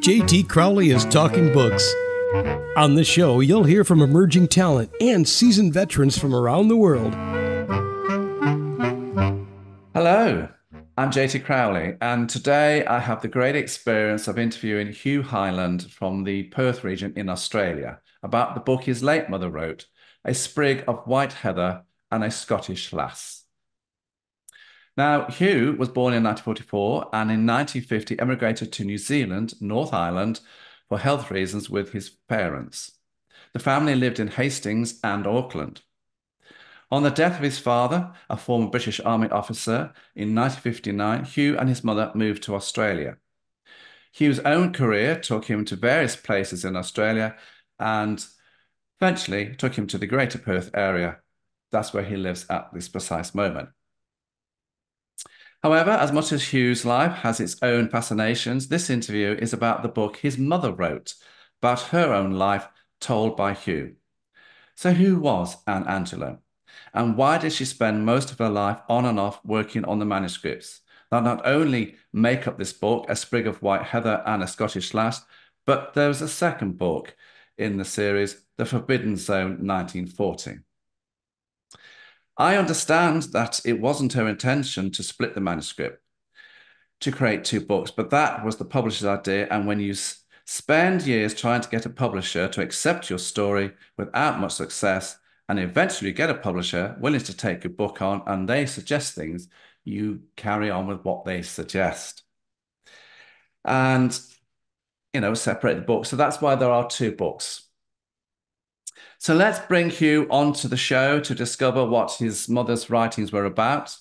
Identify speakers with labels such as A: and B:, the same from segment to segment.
A: JT Crowley is Talking Books. On the show, you'll hear from emerging talent and seasoned veterans from around the world.
B: Hello, I'm JT Crowley, and today I have the great experience of interviewing Hugh Hyland from the Perth region in Australia about the book his late mother wrote, A Sprig of White Heather and a Scottish Lass. Now, Hugh was born in 1944 and in 1950 emigrated to New Zealand, North Island, for health reasons with his parents. The family lived in Hastings and Auckland. On the death of his father, a former British Army officer, in 1959, Hugh and his mother moved to Australia. Hugh's own career took him to various places in Australia and eventually took him to the Greater Perth area. That's where he lives at this precise moment. However, as much as Hugh's life has its own fascinations, this interview is about the book his mother wrote, about her own life told by Hugh. So who was Anne Angelo? And why did she spend most of her life on and off working on the manuscripts that not only make up this book, A Sprig of White Heather and a Scottish Lass, but there was a second book in the series, The Forbidden Zone 1940. I understand that it wasn't her intention to split the manuscript to create two books, but that was the publisher's idea. And when you spend years trying to get a publisher to accept your story without much success, and eventually get a publisher willing to take your book on and they suggest things, you carry on with what they suggest. And, separate the books. So that's why there are two books. So let's bring Hugh onto the show to discover what his mother's writings were about.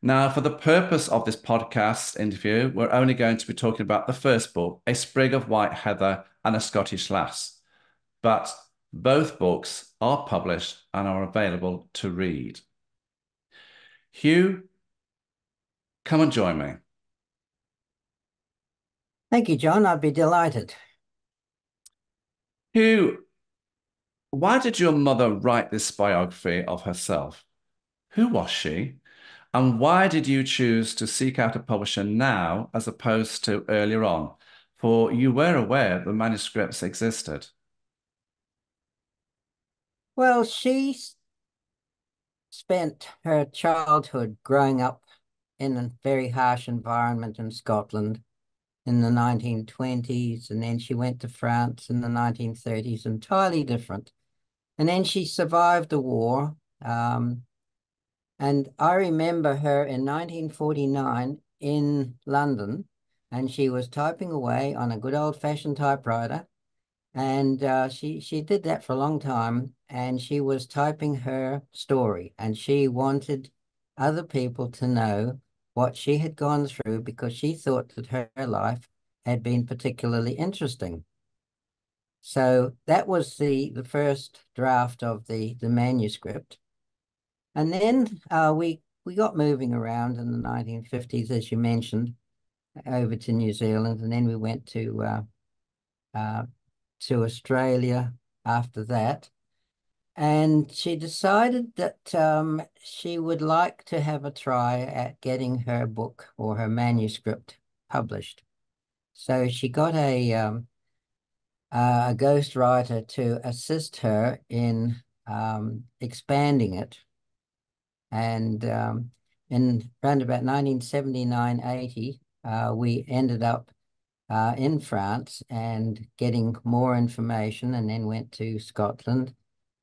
B: Now, for the purpose of this podcast interview, we're only going to be talking about the first book, A Sprig of White Heather and a Scottish Lass. But both books are published and are available to read. Hugh, come and join me.
C: Thank you, John. I'd be delighted.
B: Hugh, why did your mother write this biography of herself? Who was she? And why did you choose to seek out a publisher now as opposed to earlier on? For you were aware the manuscripts existed.
C: Well, she spent her childhood growing up in a very harsh environment in Scotland in the 1920s, and then she went to France in the 1930s, entirely different. And then she survived the war. And I remember her in 1949 in London, and she was typing away on a good old-fashioned typewriter. And she did that for a long time, and she was typing her story, and she wanted other people to know what she had gone through because she thought that her life had been particularly interesting. So that was the first draft of the manuscript. And then we got moving around in the 1950s, as you mentioned, over to New Zealand, and then we went to Australia after that. And she decided that she would like to have a try at getting her book or her manuscript published. So she got a ghostwriter to assist her in expanding it. And in around about 1979-80, we ended up in France and getting more information, and then went to Scotland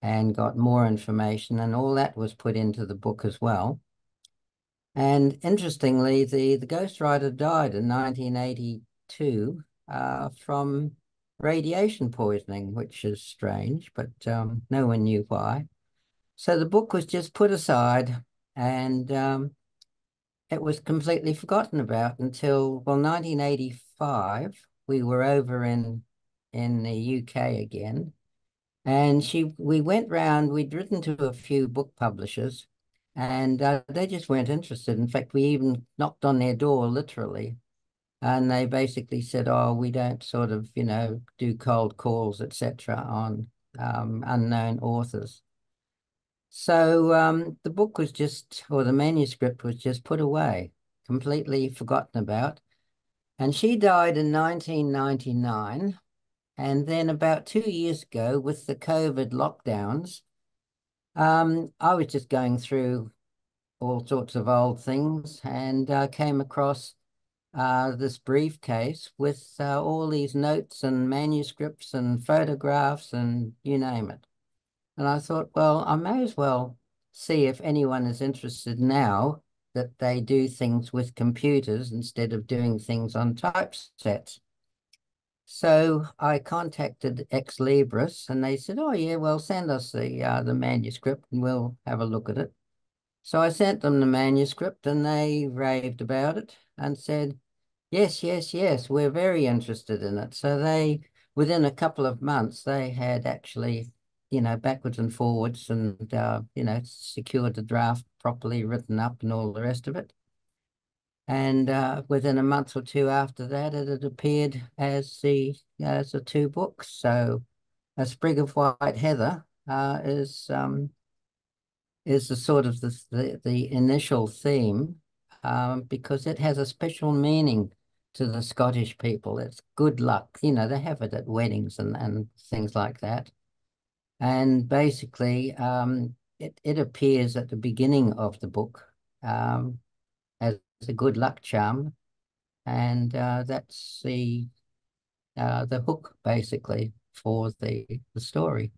C: and got more information, and all that was put into the book as well. And interestingly, the ghostwriter died in 1982 from radiation poisoning, which is strange, but no one knew why. So the book was just put aside, and it was completely forgotten about until, well, 1985. We were over in the UK again, and we went round. We'd written to a few book publishers, and they just weren't interested. In fact, we even knocked on their door, literally, and they basically said, "Oh, we don't sort of, do cold calls, etc., on unknown authors." So the book was just, or the manuscript was just put away, completely forgotten about. And she died in 1999. And then about 2 years ago, with the COVID lockdowns, I was just going through all sorts of old things and came across this briefcase with all these notes and manuscripts and photographs and you name it. And I thought, well, I may as well see if anyone is interested now that they do things with computers instead of doing things on typesets. So I contacted Ex Libris and they said, oh yeah, well, send us the manuscript and we'll have a look at it. So I sent them the manuscript and they raved about it and said, yes, yes, yes, we're very interested in it. So they, within a couple of months, they had actually, backwards and forwards and, secured the draft properly written up and all the rest of it. And within a month or two after that, it had appeared as the two books. So A Sprig of White Heather is the sort of the initial theme because it has a special meaning to the Scottish people. It's good luck. They have it at weddings and things like that. And basically, it appears at the beginning of the book as a good luck charm. And that's the hook, basically, for the story.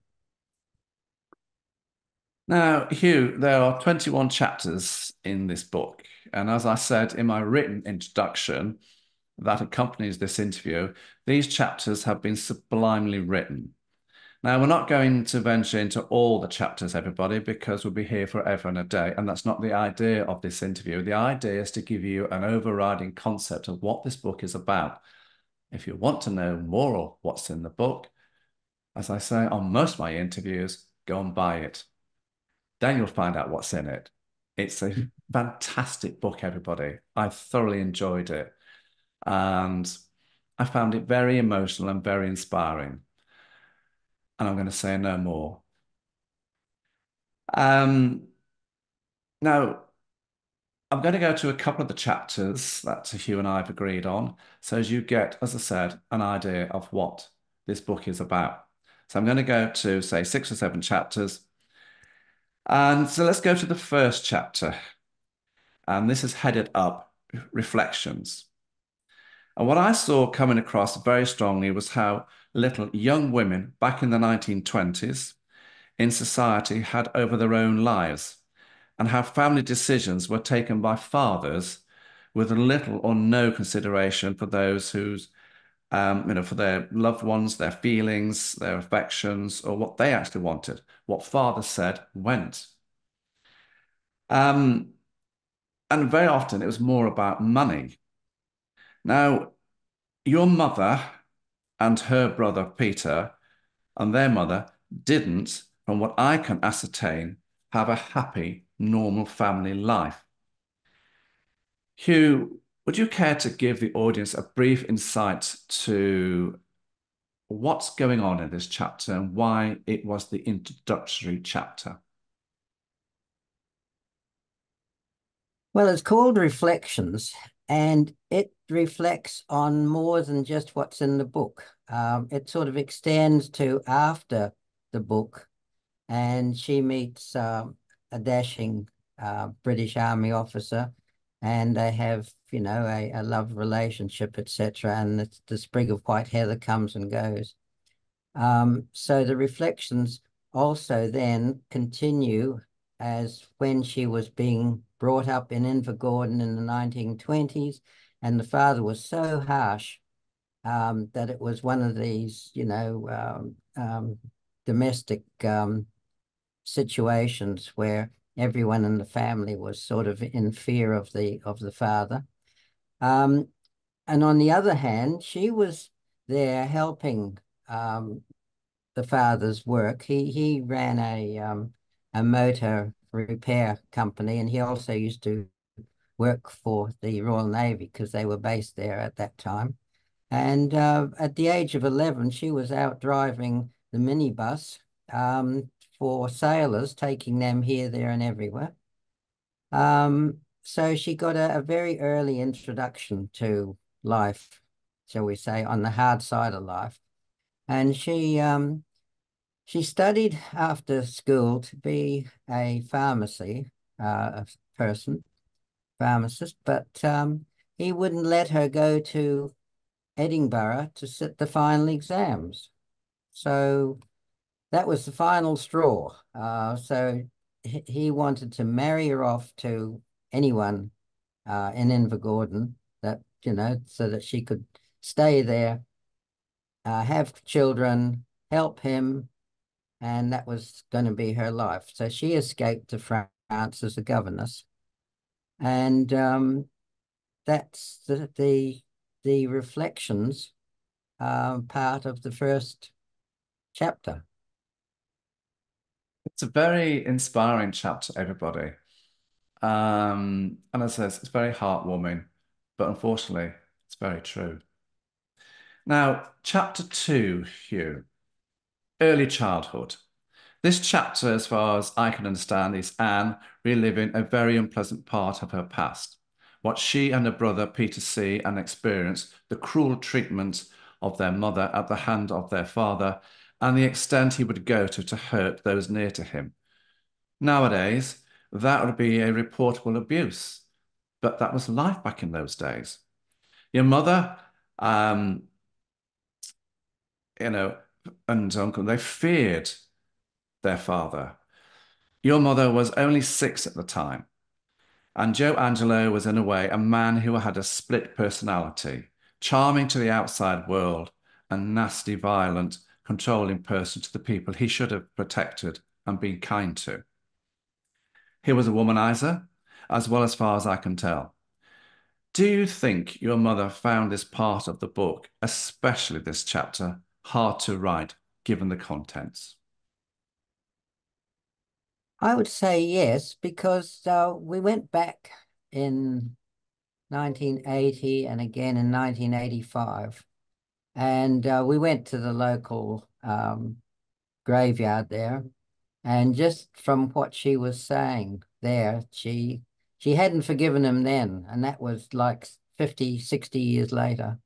B: Now, Hugh, there are 21 chapters in this book. And as I said in my written introduction that accompanies this interview, these chapters have been sublimely written. Now, we're not going to venture into all the chapters, everybody, because we'll be here forever and a day. And that's not the idea of this interview. The idea is to give you an overriding concept of what this book is about. If you want to know more of what's in the book, as I say on most of my interviews, go and buy it. Then you'll find out what's in it. It's a fantastic book, everybody. I thoroughly enjoyed it. And I found it very emotional and very inspiring. And I'm going to say no more. Now, I'm going to go to a couple of the chapters that Hugh and I have agreed on. So as you get, as I said, an idea of what this book is about. So I'm going to go to, say, 6 or 7 chapters. And so let's go to the first chapter. And this is headed up Reflections. And what I saw coming across very strongly was how little young women back in the 1920s in society had over their own lives and how family decisions were taken by fathers with little or no consideration for those whose, for their loved ones, their feelings, their affections, or what they actually wanted. What father said went. And very often it was more about money. Now, your mother and her brother Peter and their mother didn't, from what I can ascertain, have a happy, normal family life. Hugh, would you care to give the audience a brief insight to what's going on in this chapter and why it was the introductory chapter?
C: Well, it's called Reflections, and it reflects on more than just what's in the book. It sort of extends to after the book, and she meets a dashing British Army officer, and they have, a love relationship, etc. And the sprig of white heather comes and goes. So the reflections also then continue as when she was being brought up in Invergordon in the 1920s, and the father was so harsh that it was one of these, domestic situations where everyone in the family was sort of in fear of the father. And on the other hand, she was there helping the father's work. He ran a motor repair company, and he also used to work for the Royal Navy because they were based there at that time. And at the age of 11, she was out driving the minibus for sailors, taking them here, there, and everywhere. So she got a very early introduction to, life, shall we say, on the hard side of life. And she studied after school to be a pharmacist, but he wouldn't let her go to Edinburgh to sit the final exams. So that was the final straw. So he wanted to marry her off to anyone in Invergordon that, so that she could stay there, have children, help him, and that was going to be her life. So she escaped to France as a governess, and that's the reflections part of the first chapter.
B: It's a very inspiring chapter, everybody. And as I said, it's very heartwarming, but unfortunately, it's very true. Now, chapter 2, Hugh, early childhood. This chapter, as far as I can understand, is Anne reliving a very unpleasant part of her past. What she and her brother Peter see and experience, the cruel treatment of their mother at the hand of their father, and the extent he would go to hurt those near to him. Nowadays, that would be a reportable abuse, but that was life back in those days. Your mother, you know, and uncle, they feared their father. Your mother was only 6 at the time, and Joe Angelo was, in a way, a man who had a split personality, charming to the outside world and nasty, violent, controlling person to the people he should have protected and been kind to. He was a womanizer, as well as far as I can tell. Do you think your mother found this part of the book, especially this chapter, hard to write, given the contents?
C: I would say yes, because we went back in 1980 and again in 1985, and we went to the local graveyard there, and just from what she was saying there, she hadn't forgiven him then, and that was like 50, 60 years later.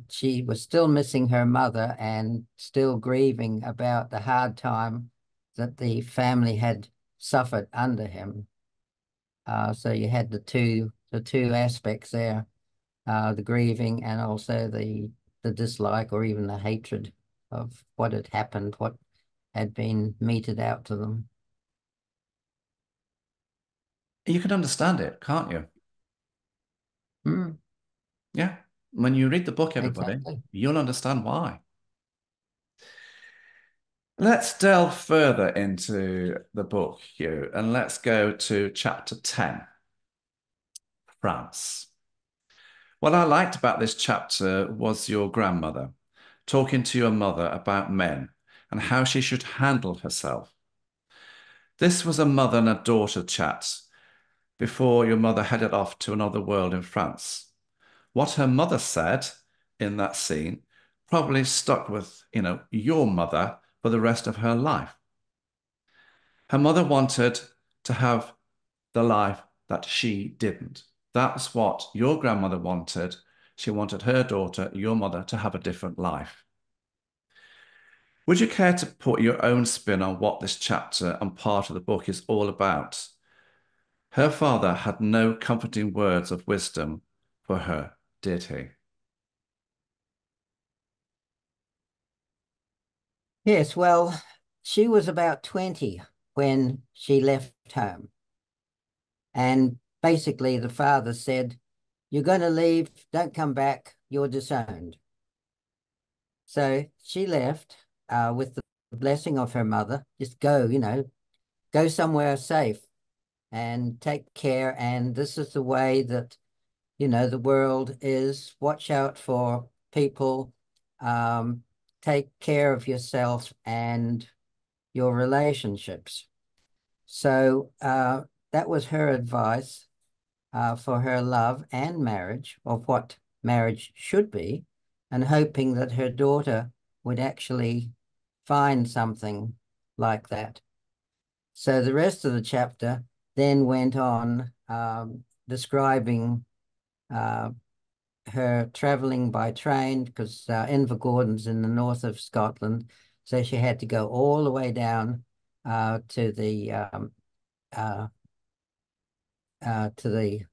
C: She was still missing her mother and still grieving about the hard time that the family had suffered under him. So you had the two aspects there, the grieving and also the dislike or even the hatred of what had happened, what had been meted out to them.
B: You can understand it, can't you?
C: Mm,
B: Yeah. When you read the book, everybody,
C: exactly.
B: you'll understand why. Let's delve further into the book, Hugh, and let's go to chapter 10, France. What I liked about this chapter was your grandmother talking to your mother about men and how she should handle herself. This was a mother and a daughter chat before your mother headed off to another world in France. What her mother said in that scene probably stuck with, your mother for the rest of her life. Her mother wanted to have the life that she didn't. That's what your grandmother wanted. She wanted her daughter, your mother, to have a different life. Would you care to put your own spin on what this chapter and part of the book is all about? Her father had no comforting words of wisdom for her, did he?
C: Yes, well, she was about 20 when she left home. And basically, the father said, "You're going to leave, don't come back, you're disowned." So she left with the blessing of her mother. Just go, go somewhere safe and take care. And this is the way that, the world is. Watch out for people, take care of yourself and your relationships. So that was her advice for her love and marriage, of what marriage should be, and hoping that her daughter would actually find something like that. So the rest of the chapter then went on describing her traveling by train because Invergordon's in the north of Scotland, so she had to go all the way down to the uh, to the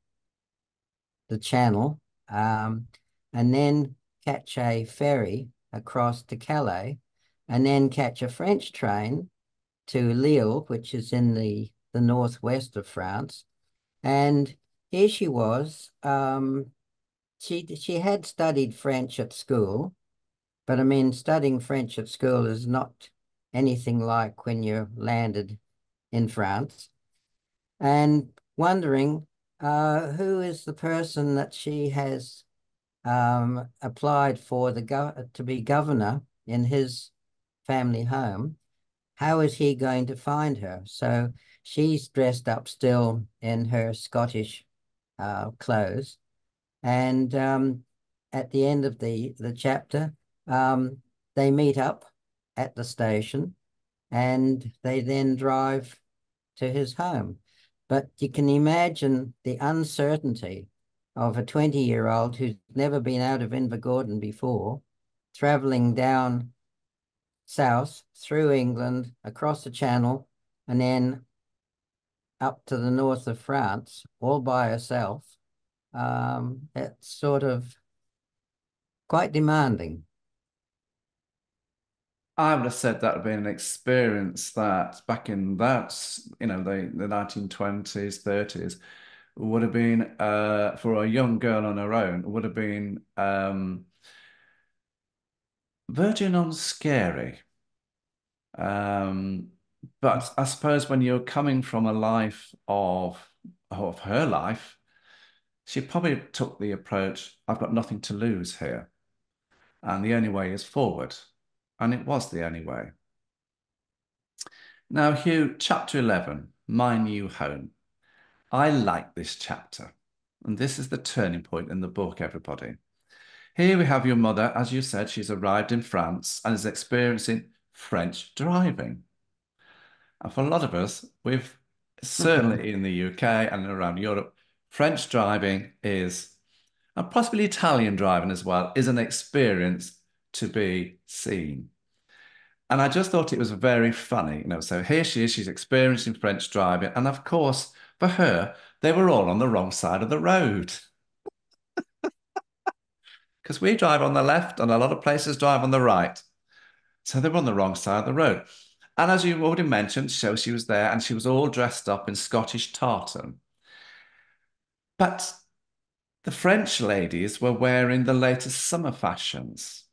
C: Channel, and then catch a ferry across to Calais, and then catch a French train to Lille, which is in the northwest of France. And here she was. She had studied French at school, but I mean, studying French at school is not anything like when you're landed in France. And wondering who is the person that she has applied for to be governor in his family home. How is he going to find her? So she's dressed up still in her Scottish clothes. And at the end of the chapter, they meet up at the station and they then drive to his home. But you can imagine the uncertainty of a 20-year-old who's never been out of Invergordon before, traveling down south through England, across the Channel, and then up to the north of France, all by herself. It's sort of quite demanding.
B: I would have said that would be an experience that back in that, the 1920s, 30s, would have been, for a young girl on her own, would have been verging on scary. But I suppose when you're coming from a life of her life, she probably took the approach, I've got nothing to lose here. And the only way is forward. And it was the only way. Now, Hugh, chapter 11, My New Home. I like this chapter. And this is the turning point in the book, everybody. Here we have your mother, as you said, she's arrived in France and is experiencing French driving. And for a lot of us, we've certainly in the UK and around Europe, French driving is, and possibly Italian driving as well, is an experience to be seen. And I just thought it was very funny, So here she is, she's experiencing French driving. And of course, for her, they were all on the wrong side of the road. Because we drive on the left and a lot of places drive on the right. So they were on the wrong side of the road. And as you already mentioned, so she was there and she was all dressed up in Scottish tartan. But the French ladies were wearing the latest summer fashions.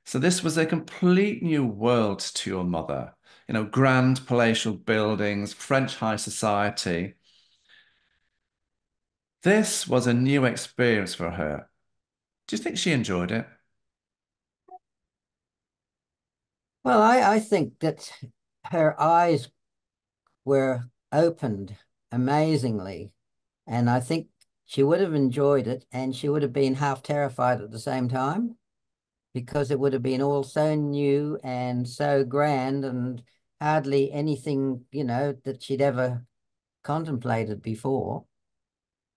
B: So this was a complete new world to your mother. Grand palatial buildings, French high society. This was a new experience for her. Do you think she enjoyed it?
C: Well, I think that her eyes were opened amazingly, and I think she would have enjoyed it, and she would have been half terrified at the same time because it would have been all so new and so grand and hardly anything, that she'd ever contemplated before.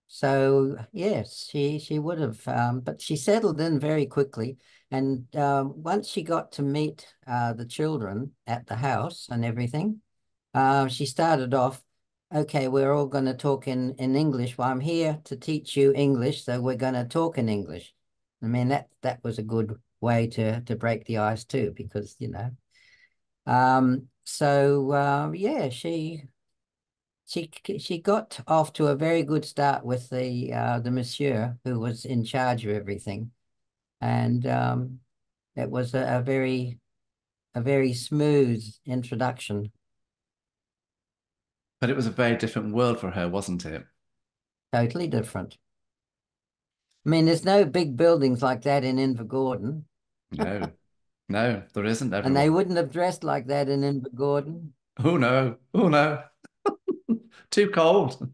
C: So yes, she would have, but she settled in very quickly. And once she got to meet the children at the house and everything, she started off, okay, we're all going to talk in English. Well, I'm here to teach you English, so we're going to talk in English. I mean, that was a good way to break the ice too, because, yeah, she got off to a very good start with the monsieur who was in charge of everything, and it was a very smooth introduction.
B: But it was a very different world for her, wasn't it?
C: Totally different. I mean, there's no big buildings like that in Invergordon,
B: No, no, there isn't,
C: and they
B: everyone.
C: wouldn't have dressed like that in Invergordon.
B: Oh no, oh no. Too cold.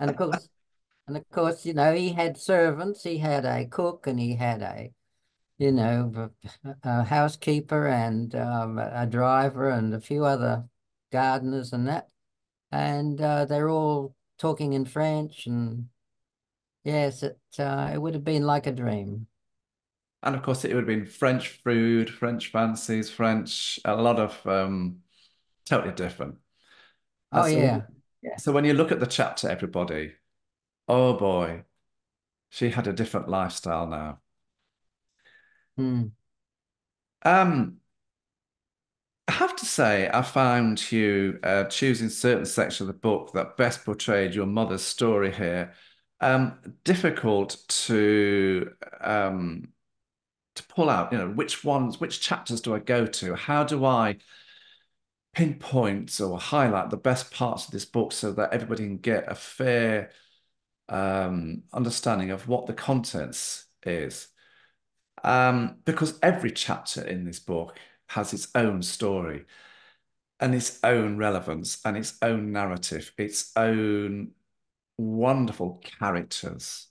C: And of course, he had servants. He had a cook, and he had a housekeeper, and a driver, and a few other gardeners, and that. And they're all talking in French, and Yes, it would have been like a dream.
B: And of course, it would have been French food, French fancies, French, a lot of totally different. And
C: Oh yeah. Yeah.
B: so when you look at the chapter, everybody, oh boy, she had a different lifestyle now.
C: Hmm.
B: Um, I have to say, I found you choosing certain sections of the book that best portrayed your mother's story here difficult to pull out. You know, which ones, which chapters do I go to? How do I pinpoint or highlight the best parts of this book so that everybody can get a fair understanding of what the contents is? Because every chapter in this book has its own story and its own relevance and its own narrative, its own wonderful characters,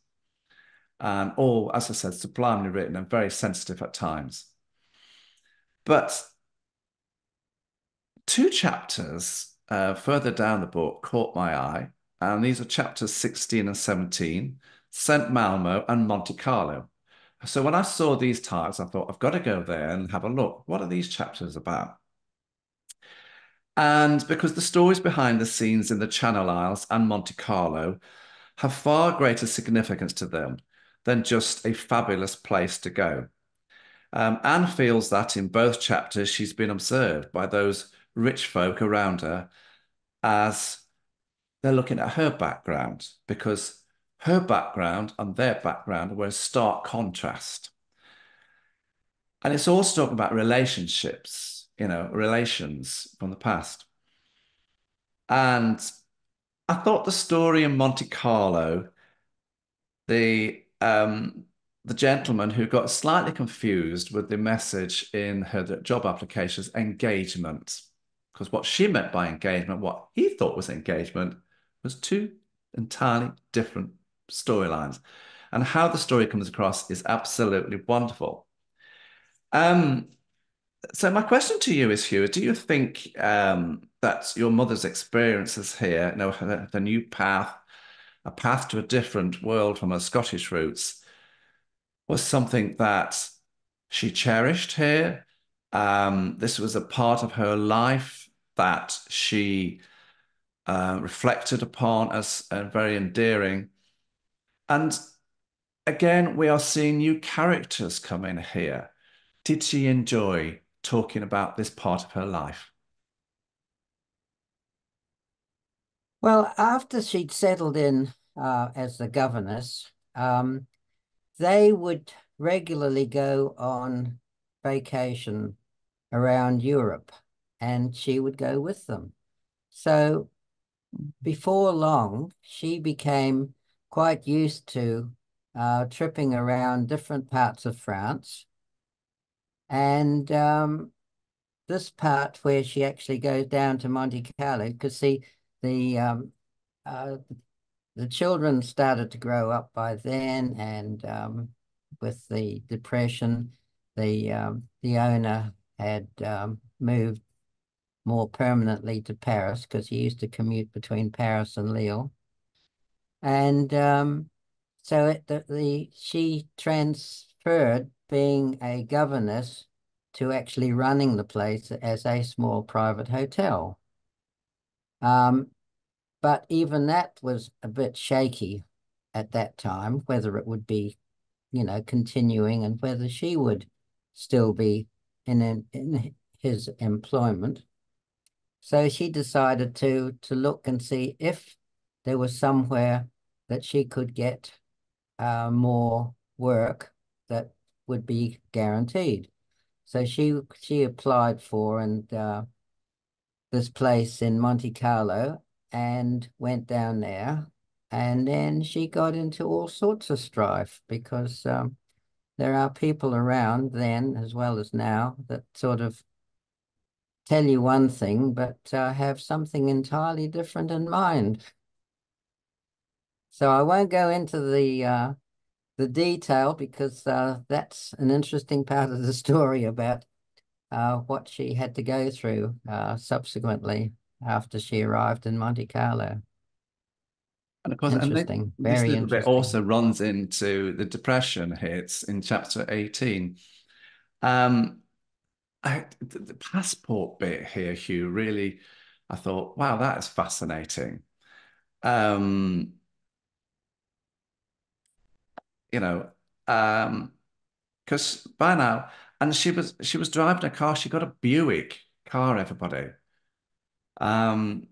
B: and all, as I said, sublimely written and very sensitive at times. But two chapters further down the book caught my eye, and these are chapters 16 and 17, St. Malmo and Monte Carlo. So when I saw these titles, I thought, I've got to go there and have a look. What are these chapters about? And because the stories behind the scenes in the Channel Isles and Monte Carlo have far greater significance to them than just a fabulous place to go. Anne feels that in both chapters she's been observed by those rich folk around her as they're looking at her background because her background and their background were a stark contrast. And it's also talking about relationships, you know, relations from the past. And I thought the story in Monte Carlo, the gentleman who got slightly confused with the message in her job application's engagement, because what she meant by engagement, what he thought was engagement, was two entirely different storylines. And how the story comes across is absolutely wonderful. Um, so my question to you is, Hugh, do you think that your mother's experiences here, you know, the new path, a path to a different world from her Scottish roots, was something that she cherished here? This was a part of her life that she reflected upon as very endearing. And again, we are seeing new characters come in here. Did she enjoy talking about this part of her life?
C: Well, after she'd settled in as the governess, they would regularly go on vacation around Europe, and she would go with them. So before long, she became quite used to tripping around different parts of France. And this part where she actually goes down to Monte Carlo, because see, the uh, the children started to grow up by then, and with the depression, the owner had moved more permanently to Paris because he used to commute between Paris and Lille, and so she transferred being a governess to actually running the place as a small private hotel. Um, but even that was a bit shaky at that time, whether it would be, continuing and whether she would still be in his employment. So she decided to look and see if there was somewhere that she could get more work that would be guaranteed. So she applied for and this place in Monte Carlo and went down there. And then she got into all sorts of strife because there are people around then as well as now that sort of tell you one thing but have something entirely different in mind. So I won't go into the detail because that's an interesting part of the story about what she had to go through subsequently after she arrived in Monte Carlo.
B: And of course,
C: Interesting,
B: this
C: very
B: little bit
C: interesting.
B: also runs into the depression hits in chapter 18. Um, the passport bit here, Hugh, really, I thought, wow, that is fascinating. Um, you know, because by now, and she was driving a car. She got a Buick car, everybody. Um,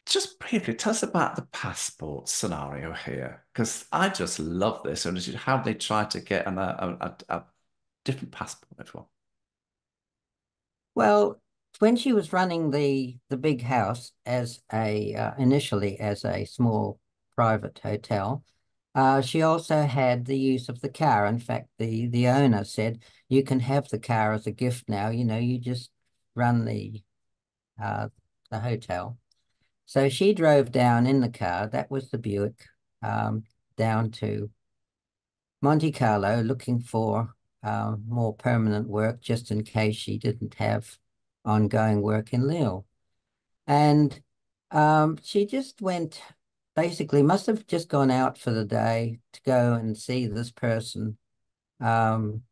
B: just briefly tell us about the passport scenario here, because I just love this and how they try to get a different passport, everyone.
C: Well, when she was running the big house as a initially as a small private hotel, she also had the use of the car. In fact, the owner said, "You can have the car as a gift now. You know, you just run uh, the hotel." So she drove down in the car. That was the Buick, down to Monte Carlo, looking for more permanent work, just in case she didn't have ongoing work in Lille. And she just went, basically, must have just gone out for the day to go and see this person um,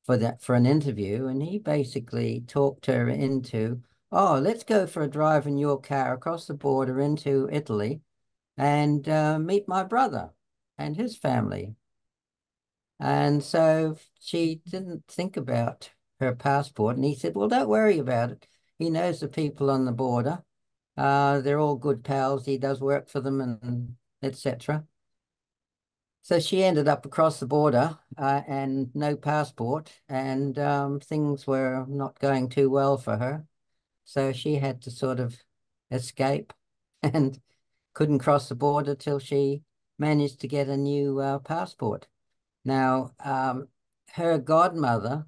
C: for an interview. And he basically talked her into, oh, let's go for a drive in your car across the border into Italy and meet my brother and his family. And so she didn't think about her passport. And he said, well, don't worry about it. He knows the people on the border. They're all good pals. He does work for them and etc. So she ended up across the border and no passport, and things were not going too well for her. So she had to sort of escape and couldn't cross the border till she managed to get a new passport. Now, her godmother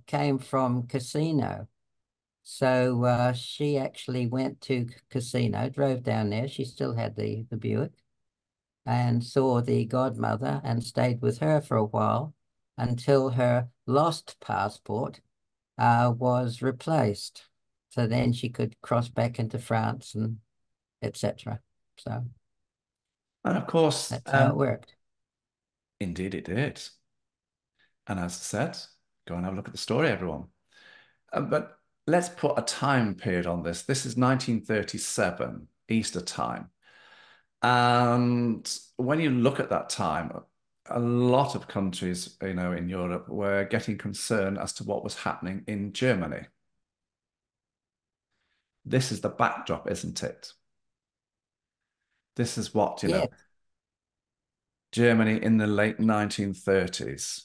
C: came from Casino. So she actually went to Casino, drove down there. She still had the Buick and saw the godmother and stayed with her for a while until her lost passport was replaced. So then she could cross back into France and etc. So
B: And of course,
C: that's how it worked.
B: indeed it did. And as I said, go and have a look at the story, everyone. But let's put a time period on this. This is 1937, Easter time. And when you look at that time, a lot of countries, in Europe were getting concerned as to what was happening in Germany. This is the backdrop, isn't it? This is what,
C: Yeah.
B: Germany in the late 1930s.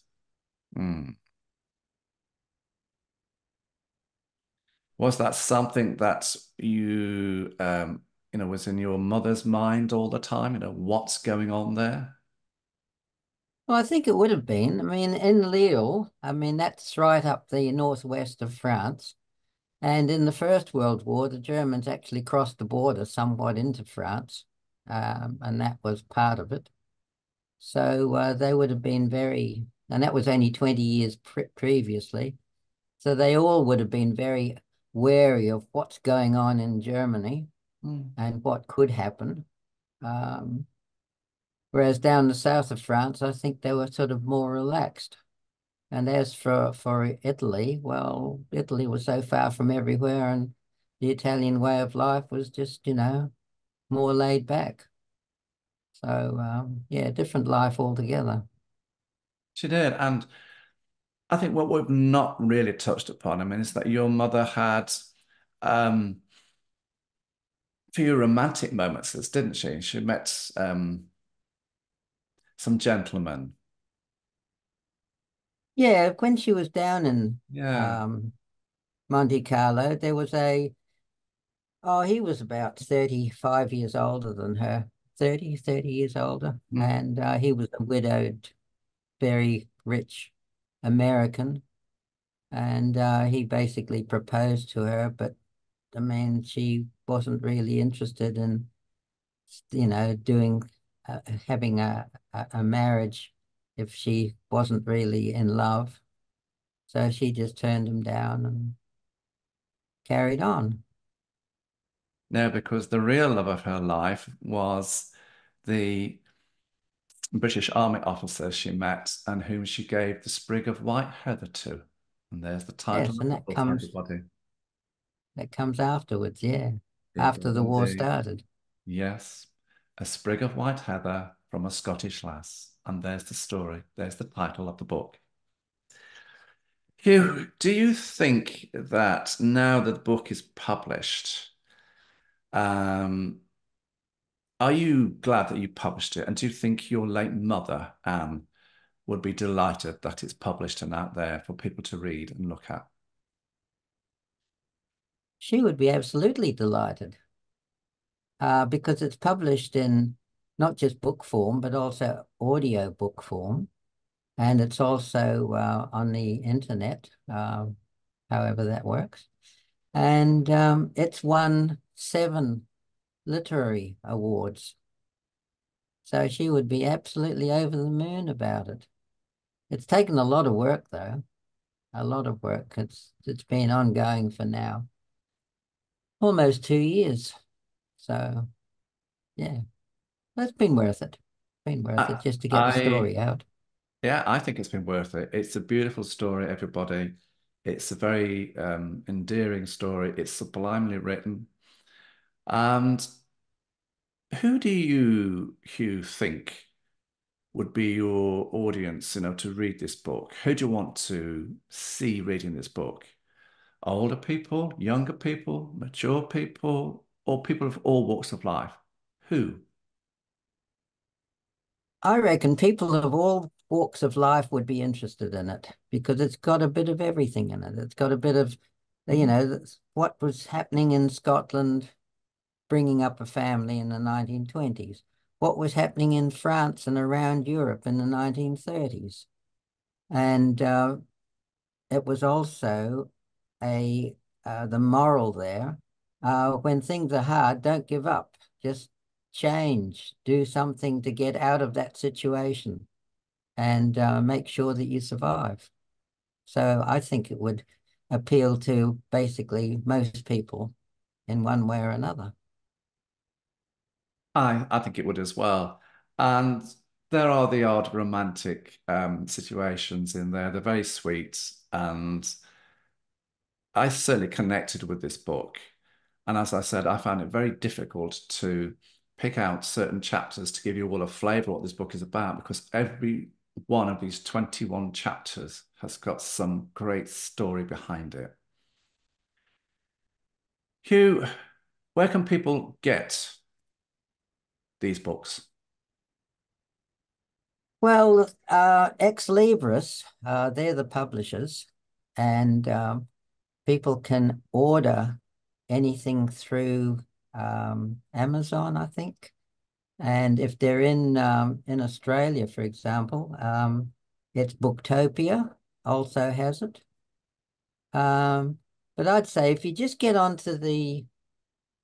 B: Hmm. Was that something that was in your mother's mind all the time? What's going on there?
C: Well, I think it would have been. I mean, in Lille, I mean, that's right up the northwest of France. And in the First World War, the Germans actually crossed the border somewhat into France, and that was part of it. So they would have been very, and that was only 20 years previously. So they all would have been very wary of what's going on in Germany
B: Hmm.
C: and what could happen. Um, Whereas down the south of France, I think they were sort of more relaxed. And as for Italy, well, Italy was so far from everywhere, and the Italian way of life was just, more laid back. So yeah, different life altogether.
B: She did. And I think what we've not really touched upon, is that your mother had um, few romantic moments, didn't she? She met some gentlemen.
C: Yeah, when she was down in
B: Yeah.
C: um, Monte Carlo, there was he was about 35 years older than her, 30 years older.
B: Mm.
C: And he was a widowed, very rich American. And he basically proposed to her, but I mean, she wasn't really interested in, doing, having a marriage if she wasn't really in love. So she just turned him down and carried on.
B: No, because the real love of her life was the British Army officer she met and whom she gave the sprig of white heather to. And there's the title
C: Yes,
B: of
C: and
B: the book, everybody.
C: that comes afterwards, yeah,
B: It
C: after
B: does
C: the war
B: indeed.
C: started.
B: Yes. A sprig of white heather from a Scottish lass. And there's the story. There's the title of the book. Hugh, do you think that now that the book is published, um, are you glad that you published it? And do you think your late mother, Anne, would be delighted that it's published and out there for people to read and look at?
C: She would be absolutely delighted because it's published in not just book form, but also audio book form. And it's also on the internet, however that works. And it's won 7 literary awards. So she would be absolutely over the moon about it. It's taken a lot of work, though, a lot of work. It's been ongoing for now almost 2 years. So yeah, that's been worth it. Been worth it
B: I,
C: just to get the
B: I
C: story out.
B: yeah, I think it's been worth it. It's a beautiful story, everybody. It's a very endearing story. It's sublimely written. And who do you, Hugh, think would be your audience, to read this book? Who do you want to see reading this book? Older people, younger people, mature people, or people of all walks of life? Who?
C: I reckon people of all walks of life would be interested in it because it's got a bit of everything in it. It's got a bit of,
B: Mhm.
C: what was happening in Scotland, bringing up a family in the 1920s, what was happening in France and around Europe in the 1930s. And it was also a the moral there. When things are hard, don't give up. Just change, do something to get out of that situation and make sure that you survive. So I think it would appeal to basically most people in one way or another.
B: I think it would as well. And there are the odd romantic situations in there. They're very sweet. And I certainly connected with this book. And as I said, I found it very difficult to pick out certain chapters to give you all a flavor of what this book is about, because every one of these 21 chapters has got some great story behind it. Hugh, where can people get these books?
C: Well, Ex Libris, they're the publishers, and people can order anything through Amazon, I think. And if they're in Australia, for example, it's Booktopia also has it. Um, but I'd say if you just get onto the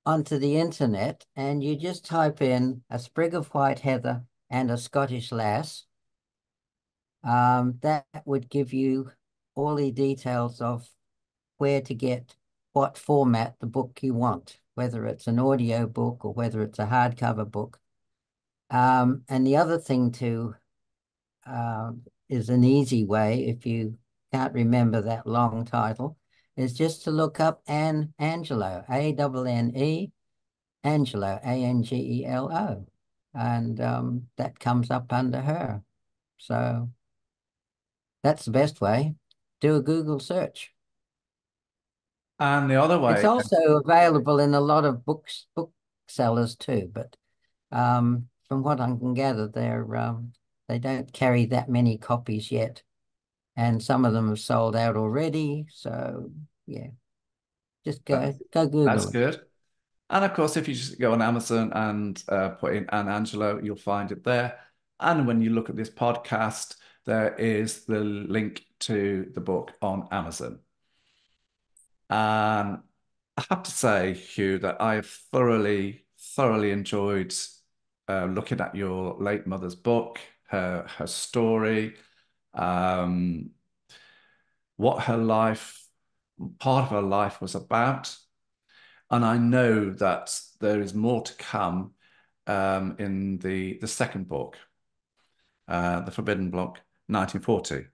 C: internet and you just type in a sprig of white heather and a Scottish lass, that would give you all the details of where to get what format the book you want, whether it's an audio book or whether it's a hardcover book. And the other thing to is an easy way if you can't remember that long title, is just to look up Anne Angelo, A-N-N-E, Angelo, Angelo, and that comes up under her. So that's the best way. Do a Google search.
B: And the other
C: It's
B: way,
C: also available in a lot of booksellers too, but from what I can gather, they don't carry that many copies yet, and some of them have sold out already. So yeah, just
B: that's,
C: go
B: that's
C: Google it.
B: good. And of course, if you just go on Amazon and put in Anne Angelo, you'll find it there. And when you look at this podcast, there is the link to the book on Amazon. And I have to say, Hugh, that I have thoroughly enjoyed looking at your late mother's book, her story, um, what her life, part of her life was about. And I know that there is more to come in the second book, The Forbidden Book, 1940.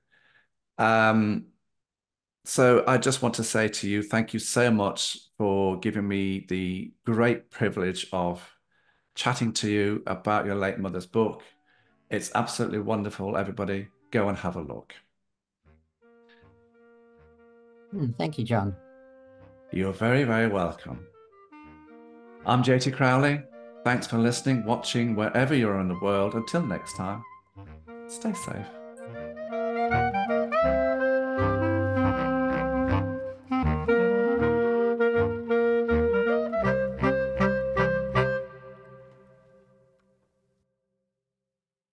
B: So I just want to say to you, thank you so much for giving me the great privilege of chatting to you about your late mother's book. It's absolutely wonderful, everybody. Go and have a look.
C: Thank you, John.
B: You're very, very welcome. I'm JT Crowley. Thanks for listening, watching, wherever you're in the world. Until next time, stay safe.